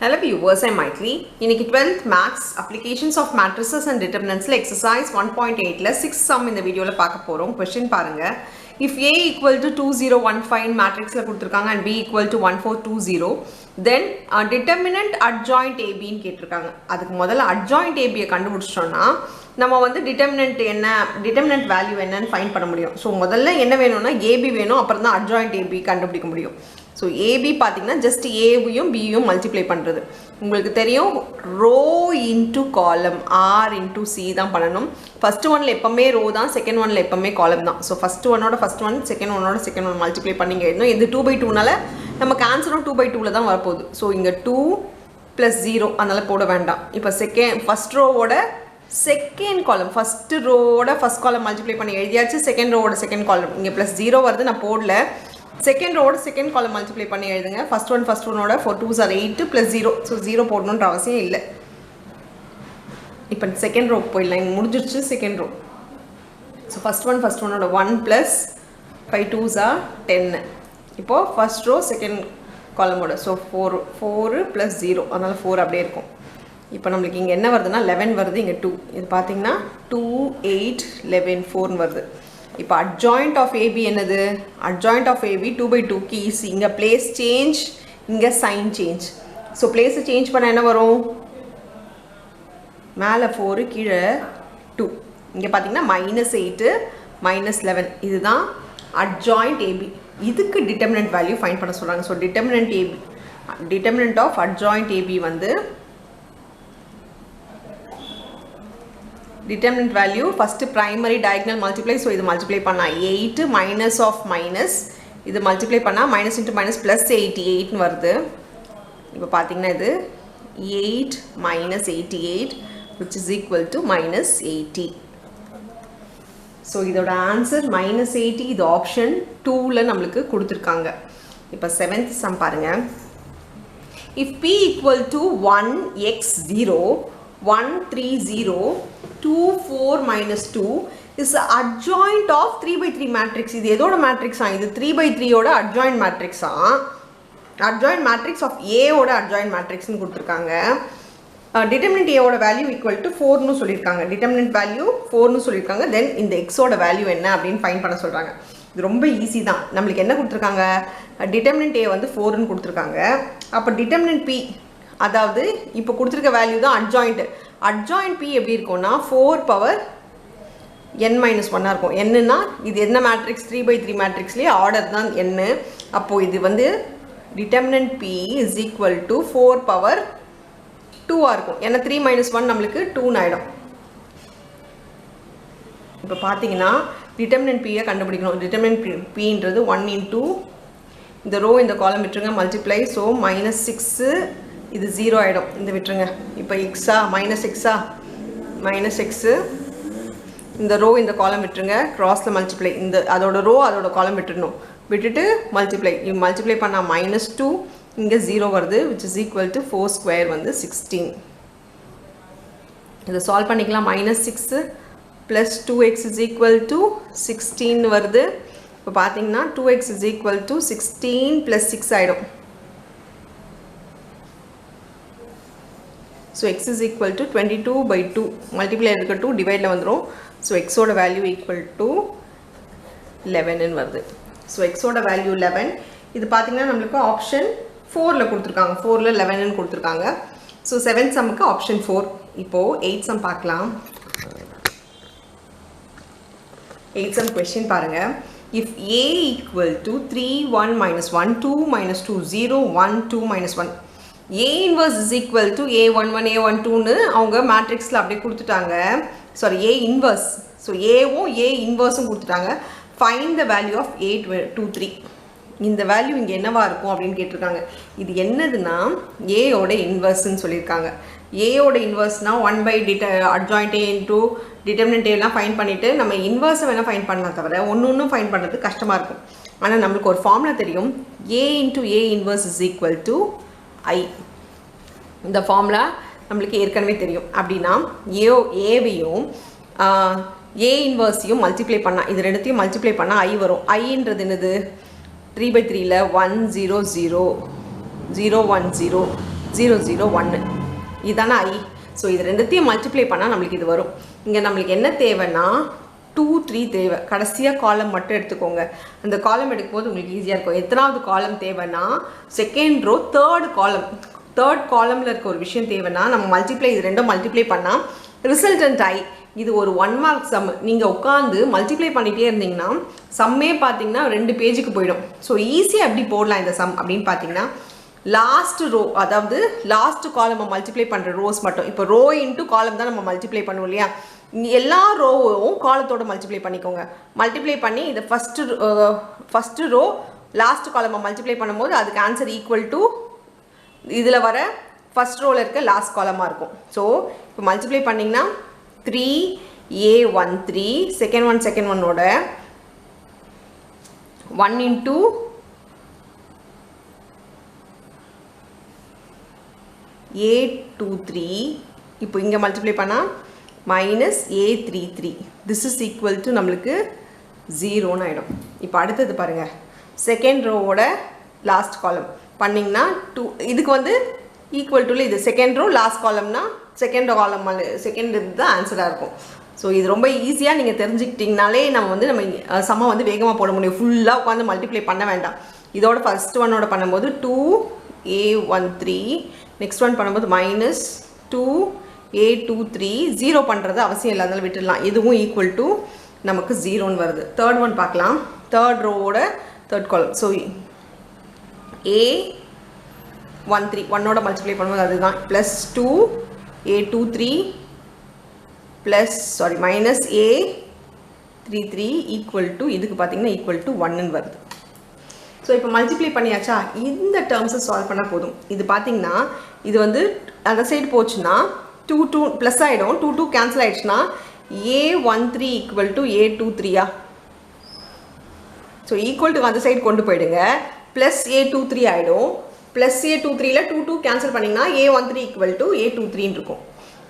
Hello viewers, I'm Maitli. இன்னைக்கு 12th Maths Applications of Matrices and Determinants exercise 1.8 6 sum இந்த வீடியோல பார்க்க போறோம். Question பாருங்க. If A equal to 2015 matrixல கொடுத்திருக்காங்க and B equal to 1420 then determinant adjoint AB ன்னு கேட்டிருக்காங்க. அதுக்கு முதல்ல adjoint AB யை கண்டுபிடிச்சோம்னா நம்ம வந்து determinant value என்னன்னு ஃபைண்ட் பண்ண முடியும். ஸோ முதல்ல என்ன வேணும்னா AB வேணும், அப்புறம் தான் adjoint AB கண்டுபிடிக்க முடியும். So AB பார்த்தீங்கன்னா just A-யும் B-யும் மல்டிப்ளை பண்ணுறது. உங்களுக்கு தெரியும் row into column R into C தான் பண்ணணும். ஃபஸ்ட் ஒன்ல எப்பவுமே ரோ தான், செகண்ட் ஒன்ல எப்பவுமே காலம் தான். ஸோ ஃபஸ்ட் ஒன்னோட ஃபஸ்ட் ஒன், செகண்ட் ஒன்னோட செகண்ட் ஒன் மல்டிப்ளை பண்ணிங்க எழுதணும். இது 2/2னால நமக்கு ஆன்சரும் 2/2ல தான் வரப்போகுது. ஸோ இங்கே 2 + 0 அதனால் போட வேண்டாம். இப்போ ஃபஸ்ட் ரோவோட செகண்ட் காலம், ஃபஸ்ட்டு ரோவோட ஃபஸ்ட் காலம் மல்டிப்ளை பண்ணி எழுதியாச்சு. செகண்ட் ரோவோட செகண்ட் காலம் இங்கே +0 வருது, நான் போடல. செகண்ட் ரோவோட செகண்ட் காலம் மல்டிப்ளை பண்ணி எழுதுங்க. ஃபஸ்ட் ஒன்னோட 4 2s are 8 + 0. ஸோ 0 போடணுன்ற அவசியம் இல்லை. இப்போ செகண்ட் ரோ போயிடலாம், இங்கே முடிஞ்சிருச்சு செகண்ட் ரோ. ஸோ ஃபஸ்ட் ஒன்னோட 1 + 5 2s are 10. இப்போது ஃபஸ்ட் ரோ செகண்ட் காலமோட ஸோ 4 + 0 அதனால் 4 அப்படியே இருக்கும். இப்போ நம்மளுக்கு இங்கே என்ன வருதுன்னா 11 வருது, இங்கே 2. இது பார்த்தீங்கன்னா 2 8 11 4 வருது. இப்போ adjoint of AB என்னது? adjoint of AB 2/2 keys. இங்கே place change, இங்கே sign change. So place change பண்ண என்ன வரும்? மேலே 4 கீழே 2. இங்கே பார்த்தீங்கன்னா -8 -11 இதுதான் adjoint AB. இதுக்கு determinant value ஃபைண்ட் பண்ண சொல்கிறாங்க. So determinant of adjoint AB வந்து determinant value first primary diagonal multiply. So இது multiply பண்ணா 8 minus of minus, இது multiply பண்ணா minus into minus plus 88 வருது. இப்போ பார்த்தீங்கன்னா இது 8 minus 88 which is equal to -80. So இதோட answer -80. இது option 2ல நம்மளுக்கு கொடுத்துருக்காங்க. இப்போ 7th sum பாருங்க. If P equal to 1x0 130 2 4 - 2 is the adjoint of 3/3 matrix. இது எதோட மேட்ரிக்ஸா? இது 3/3 ஓட adjoint matrixா? adjoint matrix of A ஓட adjoint matrixனு கொடுத்துருக்காங்க. determinant A ஓட வேல்யூ equal to 4னு சொல்லியிருக்காங்க. determinant value 4னு சொல்லியிருக்காங்க. தென் இந்த X ஓட வேல்யூ என்ன அப்படின்னு ஃபைண்ட் பண்ண சொல்கிறாங்க. இது ரொம்ப ஈஸி தான். நம்மளுக்கு என்ன கொடுத்துருக்காங்க? determinant A வந்து 4னு கொடுத்துருக்காங்க. அப்போ determinant P அதாவது இப்போ கொடுத்துருக்க வேல்யூ தான் adjoint P எப்படி இருக்கும்னா 4 power n - 1 இருக்கும். என்னன்னா இது என்ன மேட்ரிக்ஸ்? 3/3 மேட்ரிக்ஸ்லேயே ஆர்டர் தான் n. அப்போது இது வந்து determinant P is equal to 4 power 2 இருக்கும். ஏன்னா 3 - 1 நம்மளுக்கு 2 ஆகிடும். இப்போ பார்த்தீங்கன்னா determinant P கண்டுபிடிக்கணும். determinant Pன்றது 1 into இந்த ரோ இந்த காலம் விட்டுருங்க, மல்டிப்ளை. ஸோ -6 இது 0 ஆகிடும், இந்த விட்டுருங்க. இப்போ எக்ஸா -x இந்த ரோ இந்த காலம் விட்டுருங்க, க்ராஸில் மல்டிப்ளை. இந்த அதோட ரோ அதோட காலம் விட்டுடணும், விட்டுட்டு மல்டிப்ளை பண்ணால் -2 இங்கே 0 வருது which is equal to 4² வந்து 16. இதை சால்வ் பண்ணிக்கலாம். -6 + 2x is equal to 16 வருது. இப்போ பார்த்தீங்கன்னா 2x is equal to 16 + 6 ஆகிடும். So x is equal to 22/2 multiply இருக்க 2 டிவைடில் வந்துடும். ஸோ எக்ஸோட வேல்யூ ஈக்குவல் டு 11ன்னு வருது. ஸோ எக்ஸோட வேல்யூ 11. இது பார்த்தீங்கன்னா நம்மளுக்கு ஆப்ஷன் 4ல் கொடுத்துருக்காங்க. 4ல் 11ன்னு கொடுத்துருக்காங்க. ஸோ 7th சம்முக்கு ஆப்ஷன் 4. இப்போது 8th சம் பார்க்கலாம். 8th சம் கொஸ்டின் பாருங்கள். If A equal to 3 1 - 1 2 - 2 0 1 2 - 1 A inverse is equal to A11 A12ன்னு அவங்க மேட்ரிக்ஸில் அப்படியே கொடுத்துட்டாங்க. Sorry A inverse. ஸோ ஏவும் A inverseம் கொடுத்துட்டாங்க. Find the value of A23. இந்த வேல்யூ இங்கே என்னவா இருக்கும் அப்படின்னு கேட்டிருக்காங்க. இது என்னதுன்னா ஏயோட இன்வர்ஸ்ன்னு சொல்லியிருக்காங்க. ஏயோட இன்வர்ஸ்னால் 1 adjoint A into determinant Aலாம் ஃபைண்ட் பண்ணிவிட்டு நம்ம இன்வர்ஸை வேணால் ஃபைண்ட் பண்ணலாம், தவிர ஒன்று ஃபைண்ட் பண்ணுறது கஷ்டமாக இருக்கும். ஆனால் நம்மளுக்கு ஒரு ஃபார்முலா தெரியும். A into A inverse is equal to I. இந்த ஃபார்முலா நம்மளுக்கு ஏற்கனவே தெரியும். அப்படின்னா ஏவையும் A இன்வர்ஸையும் மல்டிப்ளை பண்ணால், இது ரெண்டுத்தையும் மல்டிப்ளை பண்ணால் I வரும். ஐன்றது என்னது? 3/3ல் 1 0 0 0 1 0 0 0 1 இதுதானே I. ஸோ இது ரெண்டுத்தையும் மல்டிப்ளை பண்ணால் நம்மளுக்கு இது வரும். இங்கே நம்மளுக்கு என்ன தேவைன்னா 2 3 தேவை. கடைசியாக காலம் மட்டும் எடுத்துக்கோங்க. அந்த காலம் எடுக்கும்போது உங்களுக்கு ஈஸியாக இருக்கும். எத்தனாவது காலம் தேவைன்னா செகண்ட் ரோ தேர்ட் காலமில் இருக்க ஒரு விஷயம் தேவைன்னா நம்ம மல்டிப்ளை இது ரெண்டும் மல்டிப்ளை பண்ணால் ரிசல்டன்ட் I. இது ஒரு 1 மார்க் சம். நீங்கள் உட்காந்து மல்டிப்ளை பண்ணிகிட்டே இருந்தீங்கன்னா சம்மே பார்த்தீங்கன்னா 2 பேஜுக்கு போயிடும். ஸோ ஈஸியாக எப்படி போடலாம் இந்த சம் அப்படின்னு பார்த்தீங்கன்னா லாஸ்ட் ரோ, அதாவது லாஸ்ட் காலமை மல்டிப்ளை பண்ணுற ரோஸ் மட்டும். இப்போ ரோ இன்ட்டு காலம் தான் நம்ம மல்டிப்ளை பண்ணுவோம் இல்லையா. எல்லா ரோவும் காலத்தோட மல்டிப்ளை பண்ணிக்கோங்க. மல்டிப்ளை பண்ணி இதை ஃபஸ்ட்டு ரோ லாஸ்ட் காலமை மல்டிப்ளை பண்ணும்போது அதுக்கு ஆன்சர் ஈக்குவல் டு இதில் வர ஃபஸ்ட் ரோவில் இருக்க லாஸ்ட் காலமாக இருக்கும். ஸோ இப்போ மல்டிப்ளை பண்ணிங்கன்னா 3a13 செகண்ட் ஒன்னோட 1 இன்ட்டு a23. இப்போ இங்கே மல்டிப்ளை பண்ணால் -a33. This is equal to நம்மளுக்கு 0ன்னு ஆகிடும். இப்போ அடுத்தது பாருங்கள், செகண்ட் ரோவோட லாஸ்ட் காலம் பண்ணிங்கன்னா 2. இதுக்கு வந்து ஈக்குவல் டு இது செகண்ட் ரோ லாஸ்ட் காலம்னா செகண்ட் இது தான் ஆன்சராக இருக்கும். ஸோ இது ரொம்ப ஈஸியாக நீங்கள் தெரிஞ்சுக்கிட்டிங்கனாலே நம்ம சம்மை வந்து வேகமாக போட முடியும். ஃபுல்லாக உட்காந்து மல்டிப்ளை பண்ண வேண்டாம். இதோட ஃபஸ்ட் ஒன்னோட பண்ணும்போது 2a13, நெக்ஸ்ட் ஒன் பண்ணும்போது -2a23. 0 பண்ணுறது அவசியம் இல்லை, அதனால விட்டுடலாம். இதுவும் ஈக்குவல் டு நமக்கு 0ன்னு வருது. தேர்ட் ஒன் பார்க்கலாம். தேர்ட் ரோவோட தேர்ட் காலம். ஸோ a13 ஒன்னோட மல்டிப்ளை பண்ணும்போது அதுதான் +2a23 -a33 ஈக்குவல் டு இதுக்கு பார்த்தீங்கன்னா ஈக்குவல் டு 1ன்னு வருது. ஸோ இப்போ மல்டிப்ளை பண்ணியாச்சா, இந்த டேர்ம்ஸை சால்வ் பண்ணால் போதும். இது பார்த்தீங்கன்னா இது வந்து அந்த சைடு போச்சுன்னா 2 2 ப்ளஸ் ஆகிடும். 2 2 கேன்சல் ஆகிடுச்சுன்னா a13 equal to a23. So equal to அந்த சைடு கொண்டு போயிடுங்க. +a23 ஆகிடும். +a23ல 2 2 கேன்சல் பண்ணிங்கன்னா a13 ஈக்குவல் டு a23 இருக்கும்.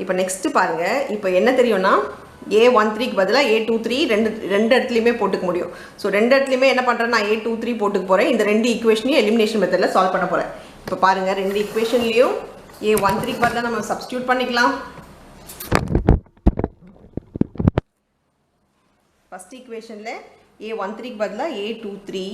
இப்போ நெக்ஸ்ட்டு பாருங்கள், இப்போ என்ன தெரியும்னா a13க்கு பதிலாக a23 ரெண்டு இடத்துலையுமே போட்டுக்க முடியும். ஸோ ரெண்டு இடத்துலையுமே என்ன பண்ணுறேன், நான் a23 போட்டுக்க போகிறேன். இந்த ரெண்டு ஈக்குவேஷனையும் எலிமினேஷன் மெத்தடில் சால்வ் பண்ண போகிறேன். இப்போ பாருங்கள், ரெண்டு ஈக்குவேஷன்லேயும் a13க்கு பதிலாக நம்ம சப்ஸ்டியூட் பண்ணிக்கலாம். ஃபஸ்ட் ஈக்குவேஷனில் a13க்கு பதிலாக a23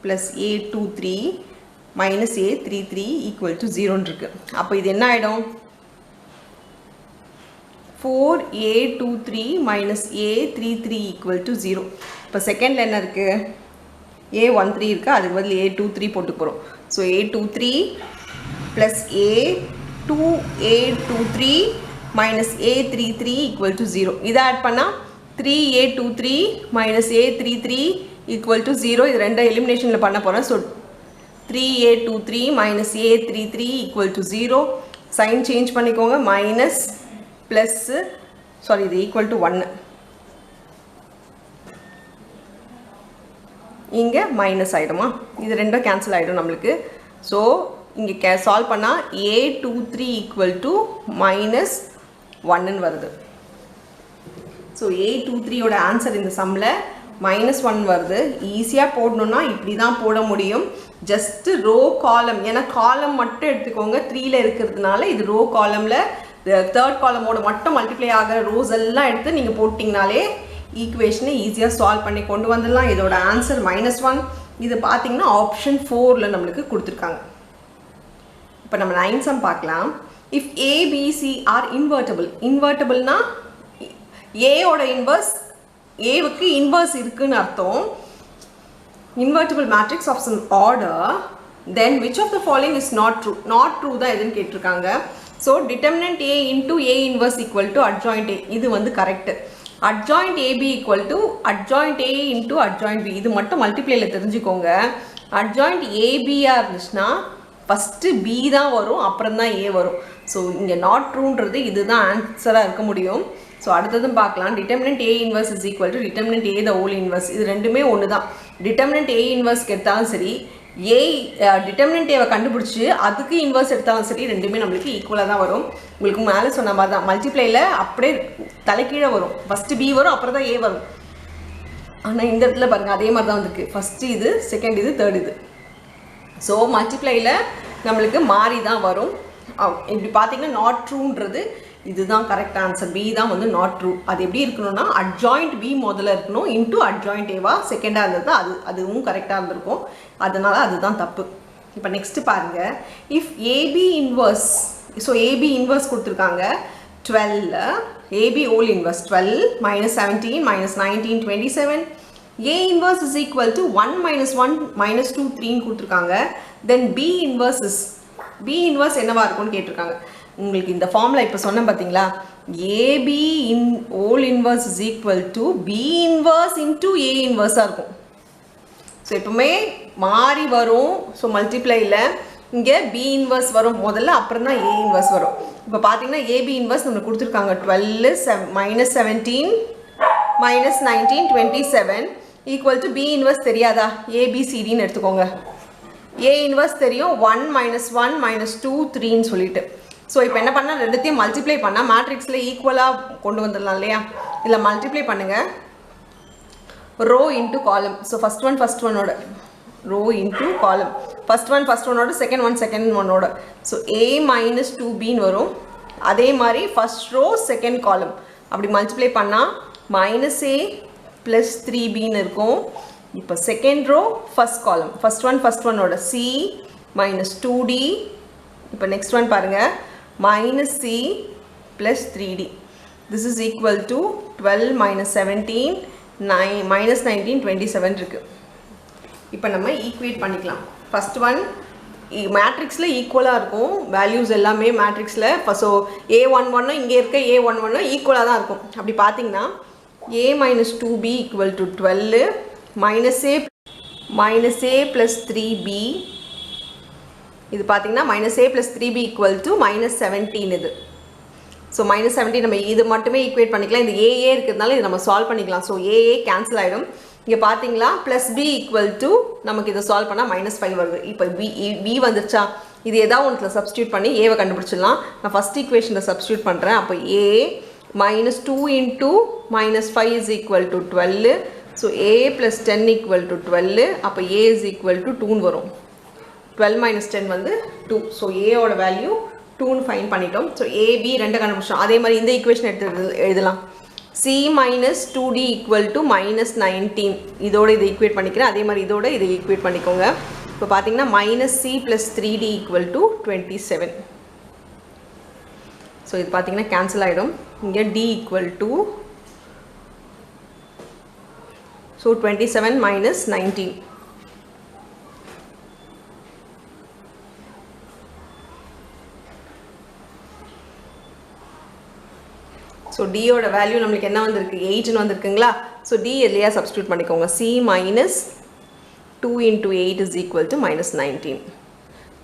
+ a23 -a33 equal to 0ன்னு இருக்குது. அப்போ இது என்ன ஆகிடும், 4a23 -a33 ஈக்குவல் டு 0. இப்போ செகண்டில் என்ன இருக்குது, a13 இருக்குது, அதுக்கு பதில் a23 போட்டு போகிறோம். So a23 + a23 -a33 equal to 0. இதை ஆட் பண்ணால் 3a23 -a33 ஈக்குவல் டு 0. இது ரெண்டு எலிமினேஷனில் பண்ண போகிறேன். So 3a23 -a33 equal to 0. Sign change பண்ணிக்கோங்க. மைனஸ் ப்ளஸ் இது ஈக்குவல் டு 1. இங்கே மைனஸ் ஆகிடுமா, இது ரெண்டும் கேன்சல் ஆகிடும் நம்மளுக்கு. ஸோ இங்கே சால்வ் பண்ணால் a23 ஈக்குவல் டு -1ன்னு வருது. ஸோ a23யோட ஆன்சர் இந்த சம்மில் -1 வருது. ஈஸியாக போடணுன்னா இப்படி தான் போட முடியும். ஜஸ்ட்டு ரோ காலம், ஏன்னா காலம் மட்டும் எடுத்துக்கோங்க. 3ல இருக்கிறதுனால இது ரோ காலமில் தேர்ட் காலமோட மட்டும் மல்டிப்ளை ஆகிற ரோஸ் எல்லாம் எடுத்து நீங்கள் போட்டிங்கனாலே ஈக்குவேஷனை ஈஸியாக சால்வ் பண்ணி கொண்டு வந்துடலாம். இதோட ஆன்சர் -1. இது பார்த்தீங்கன்னா ஆப்ஷன் 4ல் நம்மளுக்கு கொடுத்துருக்காங்க. இப்போ நம்ம 9 சம் பார்க்கலாம். இஃப் ABC ஆர் இன்வெர்ட்டபிள்னா ஏவோட இன்வர்ஸ், ஏவுக்கு இன்வர்ஸ் இருக்குன்னு அர்த்தம். Invertible matrix of some order, then which of the following is not true? Not true தான் எதுன்னு கேட்டிருக்காங்க. So determinant A into A inverse equal to adjoint A, இது வந்து correct. adjoint AB equal to adjoint A into adjoint B, இது மட்டும் மல்டிப்ளைல தெரிஞ்சுக்கோங்க. adjoint ABயா இருந்துச்சுன்னா first B தான் வரும், அப்புறம் தான் A வரும். ஸோ இங்கே நாட் ட்ரூன்றது இதுதான் ஆன்சராக இருக்க முடியும். ஸோ அடுத்ததும் பார்க்கலாம். Determinant A inverse is equal to determinant A the whole inverse. இது ரெண்டுமே ஒன்று தான். டிட்டர்மினன்ட் A இன்வர்ஸ்க்கு எடுத்தாலும் சரி, டிட்டர்மினன்ட் ஏவை கண்டுபிடிச்சி அதுக்கு இன்வர்ஸ் எடுத்தாலும் சரி, ரெண்டுமே நம்மளுக்கு ஈக்குவலாக தான் வரும். உங்களுக்கு மேலே சொன்ன மாதிரி தான் மல்டிப்ளைல அப்படியே தலைக்கீழே வரும். ஃபஸ்ட்டு B வரும், அப்புறம் தான் A வரும். ஆனால் இந்த இடத்துல பாருங்கள் அதே மாதிரி தான் வந்துருக்கு. ஃபஸ்ட்டு இது, செகண்ட் இது, தேர்ட் இது. ஸோ மல்டிப்ளைல நம்மளுக்கு மாறி தான் வரும். இப்படி பார்த்தீங்கன்னா நாட் ட்ரூன்றது இதுதான் கரெக்ட் ஆன்சர். பி தான் வந்து நாட் ட்ரூ. அது எப்படி இருக்கணும்னா அட்ஜாயிண்ட் பி முதல்ல இருக்கணும், இன்டூ அட்ஜாயிண்ட் ஏவா செகண்டாக இருந்தது அதுவும் கரெக்டாக இருந்திருக்கும். அதனால அதுதான் தப்பு. இப்போ நெக்ஸ்ட் பாருங்க, if A B inverse, so A B inverse கொடுத்துருக்காங்க 12, A B whole inverse 12 minus 17 minus 19 27, A inverse is equal to 1 minus 1 minus 2 3 கொடுத்துருக்காங்க. Then B inverse is, B inverse என்னவா இருக்கும்னு கேட்டிருக்காங்க. உங்களுக்கு இந்த ஃபார்முலா இப்போ சொன்னேன் பார்த்தீங்களா, AB in whole inverse is equal to B inverse into A inverse இருக்கும். ஸோ எப்பவுமே மாறி வரும். ஸோ மல்டிப்ளைல இங்கே B inverse வரும் முதல்ல, அப்புறம் தான் A inverse வரும். இப்போ பார்த்தீங்கன்னா AB inverse நம்மளுக்கு கொடுத்துருக்காங்க 12 minus 17 minus 19 27 equal to B inverse தெரியாதா, ABCDன்னு எடுத்துக்கோங்க. A inverse தெரியும், 1 minus 1 minus 2 3ன்னு சொல்லிட்டு. ஸோ இப்போ என்ன பண்ணால் ரெண்டுத்தையும் மல்டிப்ளை பண்ணால் மேட்ரிக்ஸில் ஈக்குவலாக கொண்டு வந்துடலாம் இல்லையா. இதில் மல்டிப்ளை பண்ணுங்கள், row into column. So first ஒன்னோட ரோ இன்ட்டு காலம், ஃபஸ்ட் ஒன்னோட செகண்ட் ஒன்னோட. ஸோ A minus 2Bன்னு வரும். அதே மாதிரி ஃபஸ்ட் ரோ செகண்ட் காலம் அப்படி மல்டிப்ளை பண்ணால் மைனஸ் A ப்ளஸ் 3Bன்னு இருக்கும். இப்போ second row first column, first ஒன்னோட C மைனஸ் 2D. இப்போ நெக்ஸ்ட் ஒன் பாருங்கள், minus C plus 3D. This is equal to 12 minus 17 minus 19 27 இருக்குது. இப்போ நம்ம ஈக்குவேட் பண்ணிக்கலாம். ஃபஸ்ட் ஒன் மேட்ரிக்ஸில் ஈக்குவலாக இருக்கும் வேல்யூஸ் எல்லாமே மேட்ரிக்ஸில். ஸோ A11 இங்கே இருக்க A11 ஈக்குவலாக தான் இருக்கும். அப்படி பார்த்தீங்கன்னா A minus 2B equal to 12 minus A plus 3B. இது பார்த்தீங்கன்னா minus A plus 3B equal to minus 17 இது. ஸோ minus 17 நம்ம இது மட்டுமே ஈக்குவேட் பண்ணிக்கலாம். இந்த AA இருக்கிறதுனால இது நம்ம சால்வ் பண்ணிக்கலாம். ஸோ AA கேன்சல் ஆகிடும். இங்கே பார்த்தீங்களா ப்ளஸ் B ஈக்குவல் டு நமக்கு இதை சால்வ் பண்ணால் -5 வருது. இப்போ B வந்துருச்சா, இது ஏதாவது ஒன்றில் சப்ஸ்டியூட் பண்ணி ஏவை கண்டுபிடிச்சிடலாம். நான் ஃபஸ்ட் ஈக்குவேஷனில் சப்ஸ்டியூட் பண்ணுறேன். அப்போ A minus 2 into minus 5 is equal to 12. So A plus 10 equal to 12. அப்போ A is equal to 2 வரும். 12 minus 10 வந்து 2. So A ஓட வேல்யூ 2ன்னு ஃபைன் பண்ணிட்டோம். ஸோ AB ரெண்டு கண்டுபிடிச்சோம். அதே மாதிரி இந்த ஈக்குவேஷன் எழுதலாம். C minus 2D equal to minus 19. இதோட இதை ஈக்குவேட் பண்ணிக்கிறேன். அதே மாதிரி இதோட இதை ஈக்குவேட் பண்ணிக்கோங்க. இப்போ பார்த்தீங்கன்னா minus C plus 3D equal to 27. So இது பார்த்தீங்கன்னா கேன்சல் ஆகிடும். இங்கே D equal to, so 27 minus 19. So டியோட வேல்யூ நம்மளுக்கு என்ன வந்திருக்கு, 8ன்னு வந்திருக்குங்களா. ஸோ டி எல்லையா சப்ஸ்டியூட் பண்ணிக்கோங்க. C minus 2 into 8 is equal to minus 19.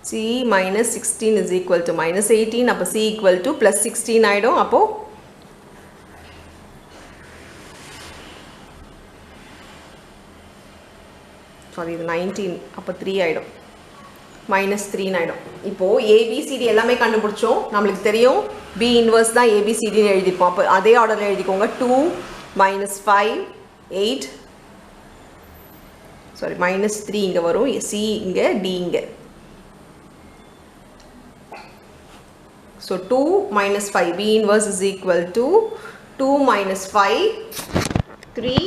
C minus 16 is equal to minus 18. அப்போ C equal to plus 16 ஆகிடும். அப்போது சாரி இது 19, அப்போ 3 ஆகிடும், -3 ஆகிடும். இப்போது ABCD எல்லாமே கண்டுபிடிச்சோம். நம்மளுக்கு தெரியும் B இன்வர்ஸ் தான் ABCDன்னு எழுதிப்போம். அப்போ அதே ஆர்டரில் எழுதிக்கோங்க. 2 minus 5 8, சாரி -3 இங்கே வரும், C இங்கே D இங்கே. So 2 minus 5 B inverse is equal to 2 minus 5 3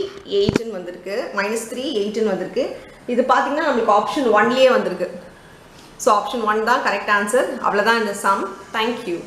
8ன்னு வந்திருக்கு, -3 8ன்னு வந்திருக்கு. இது பார்த்தீங்கன்னா நம்மளுக்கு ஆப்ஷன் 1லேயே வந்திருக்கு. ஸோ ஆப்ஷன் 1 தான் கரெக்ட் ஆன்சர். அவ்வளோதான் இந்த சம். தேங்க்யூ.